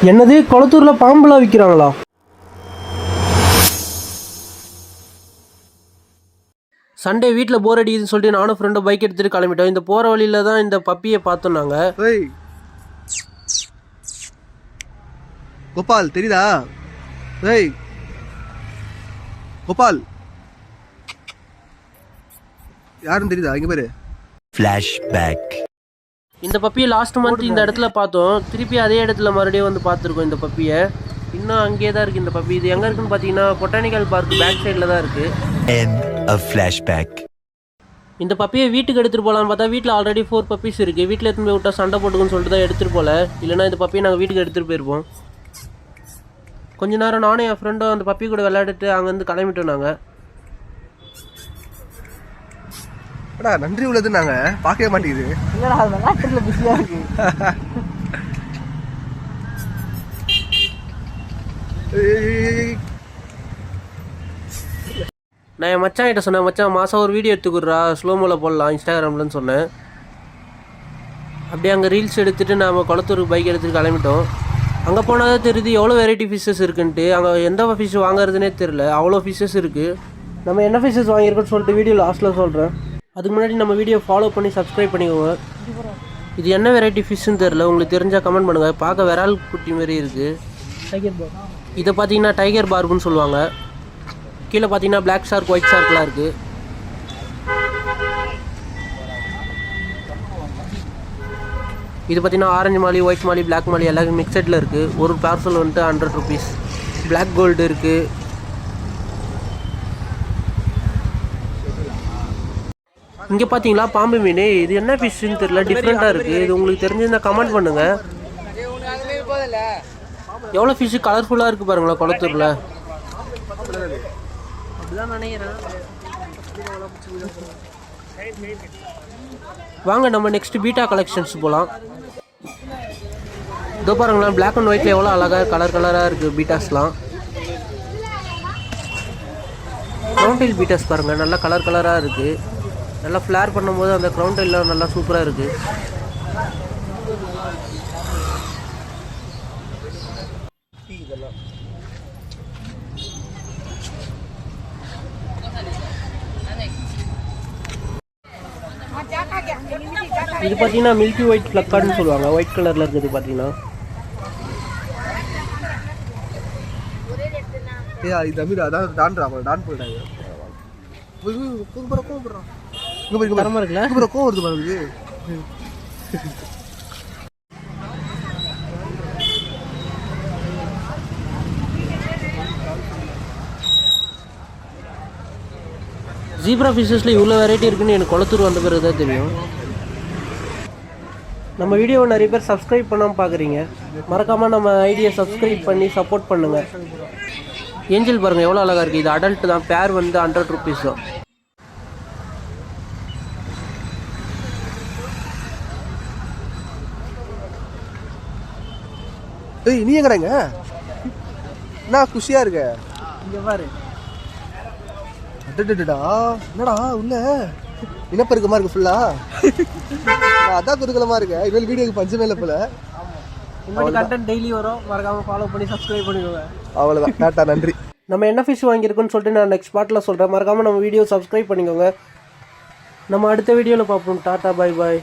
என்னது கொளத்தூரில் பாம்புலாம் விற்கிறாங்களா? சண்டே வீட்டில் போர் அடிக்குதுன்னு சொல்லிட்டு நானும் ஃப்ரெண்டும் பைக் எடுத்துகிட்டு கிளம்பிட்டோம். இந்த போகிற வழியில் தான் இந்த பப்பியை பார்த்தோம் நாங்கள். கோபால் தெரியுதா? ஏய் கோபால் யாருன்னு தெரியுதா? இங்கே பேரு ஃப்ளாஷ்பேக். இந்த பப்பியை லாஸ்ட் மந்த் இந்த இடத்துல பார்த்தோம். திருப்பி அதே இடத்துல மறுபடியும் வந்து பார்த்துருக்கோம் இந்த பப்பியை. இன்னும் அங்கேயே தான் இருக்குது இந்த பப்பி. இது எங்கே இருக்குன்னு பார்த்தீங்கன்னா பொட்டானிக்கல் பார்க் பேக் சைடில் தான் இருக்குது. இந்த பப்பியை வீட்டுக்கு எடுத்துகிட்டு போகலான்னு பார்த்தா வீட்டில் ஆல்ரெடி 4 பப்பீஸ் இருக்குது. வீட்டில் எடுத்துகிட்டு போய் விட்டால் சண்டை போட்டுக்குன்னு சொல்லிட்டு தான் எடுத்துகிட்டு போகல. இல்லைனா இந்த பப்பியை நாங்கள் வீட்டுக்கு எடுத்துகிட்டு போயிருப்போம். கொஞ்ச நேரம் நானும் என் ஃப்ரெண்டும் அந்த பப்பி கூட விளையாடிட்டு அங்கேருந்து கிளம்பிட்டோம் நாங்கள். நன்றி உள்ளது நாங்கள் பார்க்கவே மாட்டேங்குது. இல்லைடா அது விளையாட்டுல பிஸியாக இருக்குது. நான் என் மச்சான் கிட்ட சொன்னேன், மச்சான் மாதம் ஒரு வீடியோ எடுத்துக்கிறா ஸ்லோமோவில் போடலாம் இன்ஸ்டாகிராம்லன்னு சொன்னேன். அப்படியே அங்கே ரீல்ஸ் எடுத்துகிட்டு நாம் குளத்தூருக்கு பைக் எடுத்துகிட்டு கிளம்பிட்டோம். அங்கே போனால் தான் தெரியுது எவ்வளோ வெரைட்டி ஃபிஷ்ஷஸ் இருக்குன்ட்டு. அங்கே எந்த ஃபிஷ் வாங்குறதுனே தெரில, அவ்வளோ ஃபிஷ்ஷஸ் இருக்குது. நம்ம என்ன ஃபிஷ்ஷஸ் வாங்கியிருக்கோன்னு சொல்லிட்டு வீடியோ லாஸ்ட்டில் சொல்கிறேன். அதுக்கு முன்னாடி நம்ம வீடியோ ஃபாலோ பண்ணி சப்ஸ்கிரைப் பண்ணிக்கோங்க. இது என்ன வெரைட்டி ஃபிஷ்ஷுன்னு தெரில, உங்களுக்கு தெரிஞ்சால் கமெண்ட் பண்ணுங்கள். பார்க்க விரால் குட்டி மாரி இருக்குது. டைகர் பார். இதை பார்த்தீங்கன்னா டைகர் பார்புன்னு சொல்லுவாங்க. கீழே பார்த்தீங்கன்னா பிளாக் ஷார்க் ஒயிட் ஷார்க்லாம் இருக்குது. இது பார்த்தீங்கன்னா orange molly white molly black molly எல்லாமே மிக்சடில் இருக்குது. ஒரு பார்சல் வந்துட்டு 100 ருபீஸ். பிளாக் கோல்டு இருக்குது. இங்கே பார்த்தீங்களா பாம்பு மீன். இது என்ன ஃபிஷ்ஷுன்னு தெரியல, டிஃப்ரெண்ட்டாக இருக்குது. இது உங்களுக்கு தெரிஞ்சிருந்தால் கமெண்ட் பண்ணுங்கள். எவ்வளோ ஃபிஷ்ஷு கலர்ஃபுல்லாக இருக்குது பாருங்களா குளத்தூரில். அப்படிதான் நினைக்கிறேன். வாங்க நம்ம நெக்ஸ்ட் பீட்டா கலெக்ஷன்ஸ் போகலாம். இதோ பாருங்களேன் பிளாக் அண்ட் ஒயிட்டில் எவ்வளோ அழகாக கலராக இருக்குது பீட்டாஸ்லாம். க்ரௌன்டைல் பீட்டாஸ் பாருங்கள், நல்லா கலராக இருக்குது. நல்லா ஃப்ளேர் பண்ணும்போது அந்த க்ரௌன்டைல்லாம் நல்லா சூப்பராக இருக்குது. இது பார்த்தீங்கன்னா மில்கி ஒயிட் ஃப்ளக்கார்ட்னு சொல்லுவாங்க. ஒயிட் கலரில் இருக்குது பார்த்தீங்கன்னா. இது தமிழ் அதான் டான் போயிட்டாங்க. தரமாக இருக்குல்ல? கோவம் வருது பாருங்க. ஜீப்ரா ஃபிஷ்ஷஸில் இவ்வளோ வெரைட்டி இருக்குன்னு எனக்கு குளத்தூர் வந்த பிறகு தான் தெரியும். நம்ம வீடியோவை நிறைய பேர் சப்ஸ்கிரைப் பண்ணாமல் பார்க்குறீங்க. மறக்காமல் நம்ம ஐடியை சப்ஸ்கிரைப் பண்ணி சப்போர்ட் பண்ணுங்கள். ஏஞ்சல் பாருங்கள் எவ்வளோ அழகாக இருக்குது. இது அடல்ட் தான். பேர் வந்து 100 ருபீஸ் தான். ஏய் நீ எங்கடாங்க? நான் குஷியாக இருக்க. இங்கே பாரு. அடடடா என்னடா உள்ள இனப்பெருக்கமாக இருக்குது ஃபுல்லாக. அதான் குறுகலமாக இருக்கேன். இனிமேல் வீடியோக்கு பஞ்சமே இல்லை போல. இன்னொரு கண்டென்ட் டெய்லி வரும். மறக்காமல் ஃபாலோ பண்ணி சப்ஸ்கிரைப் பண்ணிக்கோங்க. அவ்வளோதான். டாட்டா, நன்றி. நம்ம என்ன ஃபிஷ் வாங்கியிருக்கோன்னு சொல்லிட்டு நான் நெக்ஸ்ட் பார்ட்டில் சொல்கிறேன். மறக்காமல் நம்ம வீடியோ சப்ஸ்கிரைப் பண்ணிக்கோங்க. நம்ம அடுத்த வீடியோவில் பார்ப்போம். டாட்டா, பாய் பாய்.